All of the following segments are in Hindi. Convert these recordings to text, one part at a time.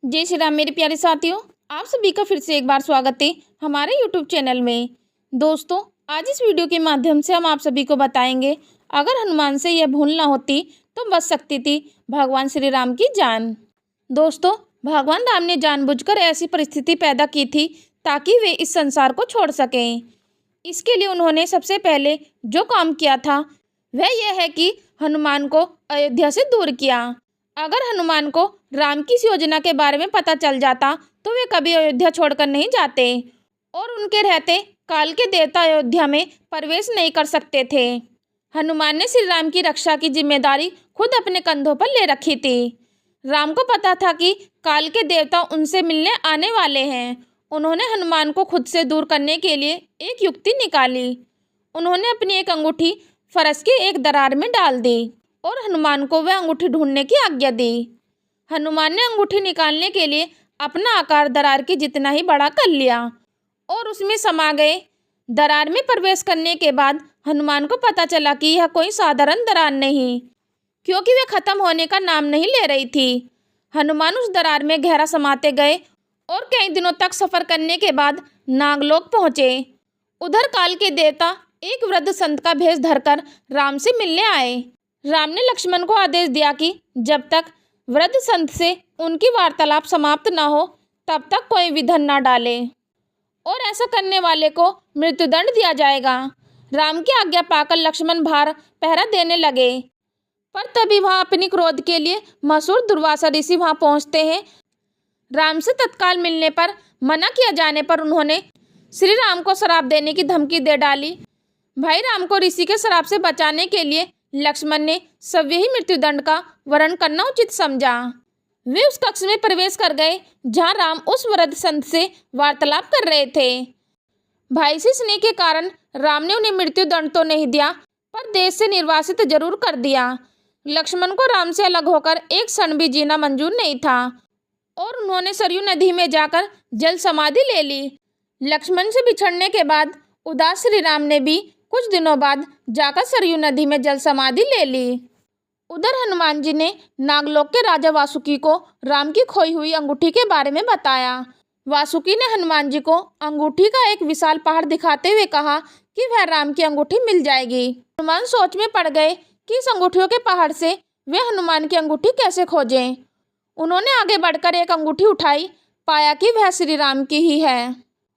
जय श्री राम मेरे प्यारे साथियों, आप सभी का फिर से एक बार स्वागत है हमारे यूट्यूब चैनल में। दोस्तों, आज इस वीडियो के माध्यम से हम आप सभी को बताएंगे, अगर हनुमान से यह भूल ना होती तो बच सकती थी भगवान श्री राम की जान। दोस्तों, भगवान राम ने जानबूझकर ऐसी परिस्थिति पैदा की थी ताकि वे इस संसार को छोड़ सकें। इसके लिए उन्होंने सबसे पहले जो काम किया था वह यह है कि हनुमान को अयोध्या से दूर किया। अगर हनुमान को राम की इस योजना के बारे में पता चल जाता तो वे कभी अयोध्या छोड़कर नहीं जाते और उनके रहते काल के देवता अयोध्या में प्रवेश नहीं कर सकते थे। हनुमान ने श्री राम की रक्षा की जिम्मेदारी खुद अपने कंधों पर ले रखी थी। राम को पता था कि काल के देवता उनसे मिलने आने वाले हैं। उन्होंने हनुमान को खुद से दूर करने के लिए एक युक्ति निकाली। उन्होंने अपनी एक अंगूठी फरस की एक दरार में डाल दी और हनुमान को वह अंगूठी ढूंढने की आज्ञा दी। हनुमान ने अंगूठी निकालने के लिए अपना आकार दरार की जितना ही बड़ा कर लिया और उसमें समा गए। दरार में प्रवेश करने के बाद हनुमान को पता चला कि यह कोई साधारण दरार नहीं, क्योंकि वह खत्म होने का नाम नहीं ले रही थी। हनुमान उस दरार में गहरा समाते गए और कई दिनों तक सफर करने के बाद नागलोक पहुँचे। उधर काल के देवता एक वृद्ध संत का भेष धरकर राम से मिलने आए। राम ने लक्ष्मण को आदेश दिया कि जब तक वृद्ध संत से उनकी वार्तालाप समाप्त न हो तब तक कोई विघ्न न डाले और ऐसा करने वाले को मृत्युदंड दिया जाएगा। राम की आज्ञा पाकर लक्ष्मण बाहर पहरा देने लगे, पर तभी वहां अपनी क्रोध के लिए मशहूर दुर्वासा ऋषि वहां पहुंचते हैं। राम से तत्काल मिलने पर मना किया जाने पर उन्होंने श्री राम को श्राप देने की धमकी दे डाली। भाई राम को ऋषि के श्राप से बचाने के लिए लक्ष्मण ने स्वयं ही मृत्युदंड का वर्ण करना उचित समझा। वे उस कक्ष में प्रवेश कर गए जहां राम उस वृद्ध संत से वार्तालाप कर रहे थे। भाई से स्नेह के कारण राम ने उन्हें मृत्युदंड तो नहीं दिया, पर देश से निर्वासित जरूर कर दिया। लक्ष्मण को राम से अलग होकर एक क्षण भी जीना मंजूर नहीं था और उन्होंने सरयू नदी में जाकर जल समाधि ले ली। लक्ष्मण से बिछड़ने के बाद उदास श्री राम ने भी कुछ दिनों बाद जाकर सरयू नदी में जल समाधि ले ली। उधर हनुमान जी ने नागलोक के राजा वासुकी को राम की खोई हुई अंगूठी के बारे में बताया। वासुकी ने हनुमान जी को अंगूठी का एक विशाल पहाड़ दिखाते हुए कहा कि वह राम की अंगूठी मिल जाएगी। हनुमान सोच में पड़ गए कि इस अंगूठियों के पहाड़ से वे हनुमान की अंगूठी कैसे खोजें। उन्होंने आगे बढ़कर एक अंगूठी उठाई, पाया कि वह श्री राम की ही है।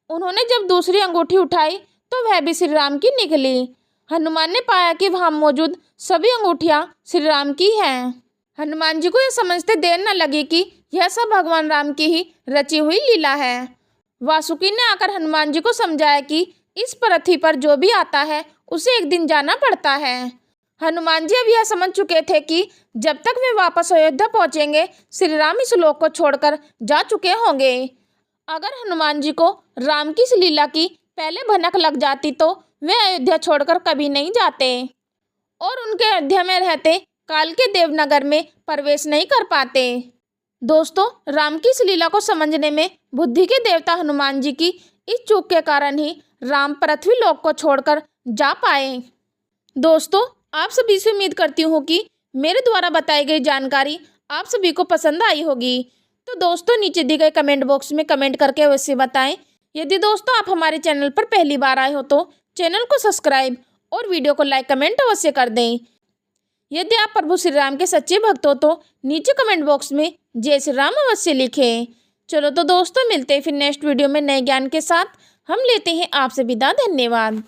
उन्होंने जब दूसरी अंगूठी उठाई तो वह भी श्री राम की निकली। हनुमान ने पाया कि वहां मौजूद सभी अंगूठियां श्री राम की हैं। हनुमान जी को यह समझते देर न लगी कि यह सब भगवान राम की ही रची हुई लीला है। वासुकी ने आकर हनुमान जी को समझाया कि इस पृथ्वी पर जो भी आता है उसे एक दिन जाना पड़ता है। हनुमान जी अब यह समझ चुके थे कि जब तक वे वापस अयोध्या पहुंचेंगे श्री राम इस लोक को छोड़कर जा चुके होंगे। अगर हनुमान जी को राम की इस लीला की पहले भनक लग जाती तो वे अयोध्या छोड़कर कभी नहीं जाते और उनके अयोध्या में रहते काल के देवनगर में प्रवेश नहीं कर पाते। दोस्तों, राम की इस लीला को समझने में बुद्धि के देवता हनुमान जी की इस चूक के कारण ही राम पृथ्वी लोक को छोड़कर जा पाए। दोस्तों, आप सभी से उम्मीद करती हूँ कि मेरे द्वारा बताई गई जानकारी आप सभी को पसंद आई होगी। तो दोस्तों, नीचे दिए गए कमेंट बॉक्स में कमेंट करके अवश्य बताएं। यदि दोस्तों आप हमारे चैनल पर पहली बार आए हो तो चैनल को सब्सक्राइब और वीडियो को लाइक कमेंट अवश्य कर दें। यदि आप प्रभु श्री राम के सच्चे भक्त हो तो नीचे कमेंट बॉक्स में जय श्री राम अवश्य लिखें। चलो तो दोस्तों, मिलते हैं फिर नेक्स्ट वीडियो में नए ज्ञान के साथ। हम लेते हैं आपसे विदा। धन्यवाद।